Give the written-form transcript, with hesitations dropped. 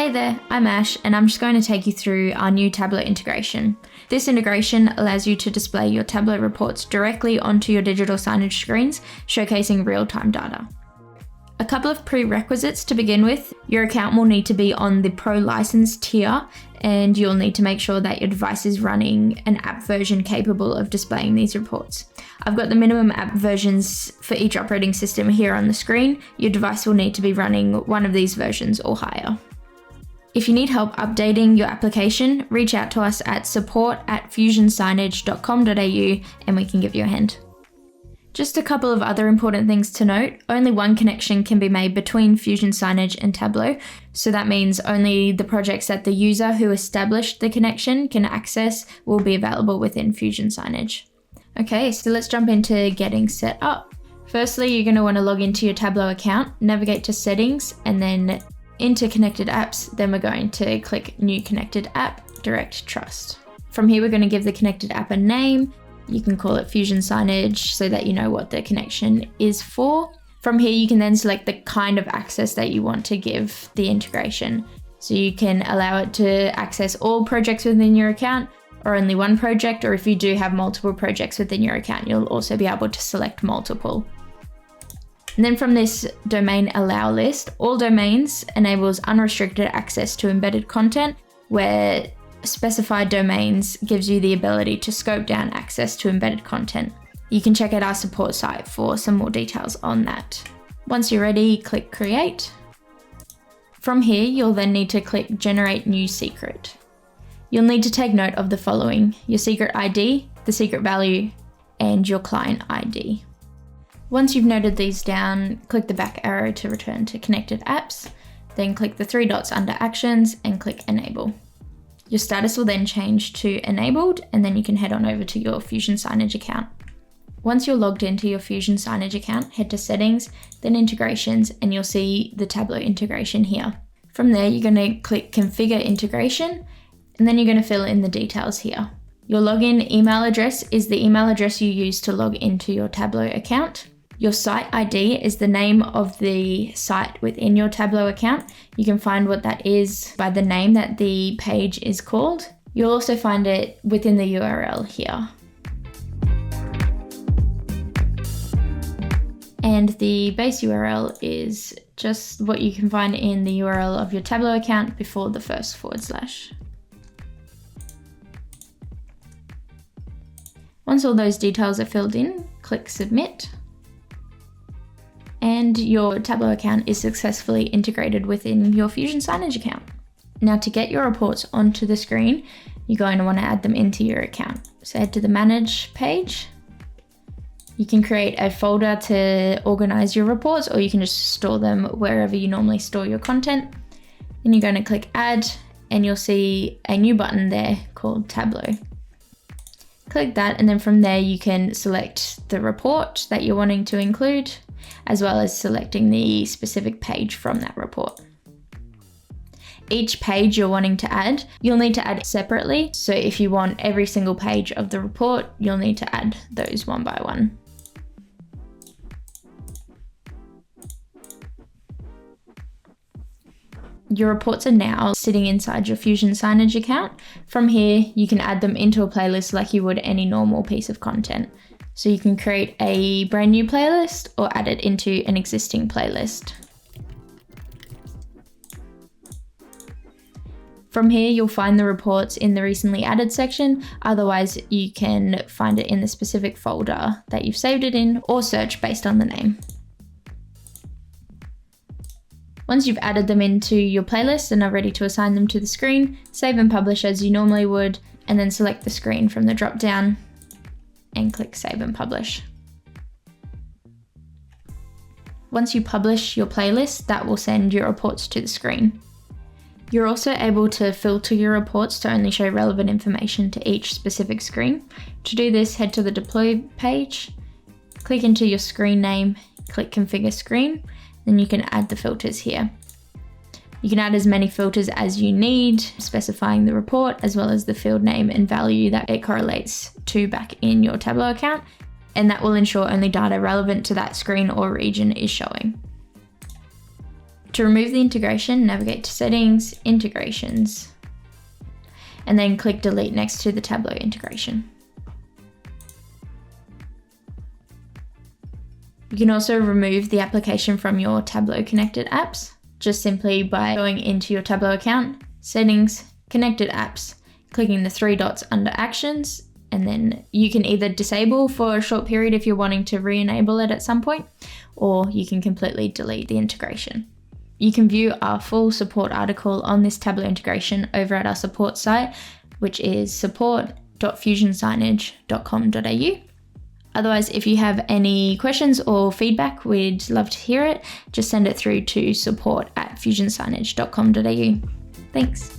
Hey there, I'm Ash, and I'm just going to take you through our new Tableau integration. This integration allows you to display your Tableau reports directly onto your digital signage screens, showcasing real-time data. A couple of prerequisites to begin with. Your account will need to be on the Pro license tier, and you'll need to make sure that your device is running an app version capable of displaying these reports. I've got the minimum app versions for each operating system here on the screen. Your device will need to be running one of these versions or higher. If you need help updating your application, reach out to us at support@fusionsignage.com.au and we can give you a hand. Just a couple of other important things to note. Only one connection can be made between Fusion Signage and Tableau. So that means only the projects that the user who established the connection can access will be available within Fusion Signage. Okay, so let's jump into getting set up. Firstly, you're going to want to log into your Tableau account, navigate to settings, and then into connected apps. Then we're going to click new connected app, direct trust. From here, we're going to give the connected app a name. You can call it Fusion Signage so that you know what the connection is for. From here, you can then select the kind of access that you want to give the integration. So you can allow it to access all projects within your account or only one project, or if you do have multiple projects within your account, you'll also be able to select multiple. And then from this domain allow list, all domains enables unrestricted access to embedded content, where specified domains gives you the ability to scope down access to embedded content. You can check out our support site for some more details on that. Once you're ready, click create. From here, you'll then need to click generate new secret. You'll need to take note of the following: your secret ID, the secret value, and your client ID. Once you've noted these down, click the back arrow to return to connected apps, then click the three dots under actions and click enable. Your status will then change to enabled, and then you can head on over to your Fusion Signage account. Once you're logged into your Fusion Signage account, head to settings, then integrations, and you'll see the Tableau integration here. From there, you're going to click configure integration, and then you're going to fill in the details here. Your login email address is the email address you use to log into your Tableau account. Your site ID is the name of the site within your Tableau account. You can find what that is by the name that the page is called. You'll also find it within the URL here. And the base URL is just what you can find in the URL of your Tableau account before the first /. Once all those details are filled in, click submit. And your Tableau account is successfully integrated within your Fusion Signage account. Now, to get your reports onto the screen, you're going to want to add them into your account. So head to the Manage page. You can create a folder to organize your reports, or you can just store them wherever you normally store your content. Then you're going to click Add, and you'll see a new button there called Tableau. Click that, and then from there you can select the report that you're wanting to include, as well as selecting the specific page from that report. Each page you're wanting to add, you'll need to add separately. So if you want every single page of the report, you'll need to add those one by one. Your reports are now sitting inside your Fusion Signage account. From here, you can add them into a playlist like you would any normal piece of content. So you can create a brand new playlist or add it into an existing playlist. From here, you'll find the reports in the recently added section. Otherwise, you can find it in the specific folder that you've saved it in, or search based on the name. Once you've added them into your playlist and are ready to assign them to the screen, save and publish as you normally would, and then select the screen from the drop-down and click Save and Publish. Once you publish your playlist, that will send your reports to the screen. You're also able to filter your reports to only show relevant information to each specific screen. To do this, head to the Deploy page, click into your screen name, click Configure Screen, then you can add the filters here. You can add as many filters as you need, specifying the report as well as the field name and value that it correlates to back in your Tableau account, and that will ensure only data relevant to that screen or region is showing. To remove the integration, navigate to Settings, Integrations, and then click Delete next to the Tableau integration. You can also remove the application from your Tableau connected apps, just simply by going into your Tableau account, Settings, Connected Apps, clicking the 3 dots under Actions, and then you can either disable for a short period if you're wanting to re-enable it at some point, or you can completely delete the integration. You can view our full support article on this Tableau integration over at our support site, which is support.fusionsignage.com.au. Otherwise, if you have any questions or feedback, we'd love to hear it. Just send it through to support@fusionsignage.com.au. Thanks.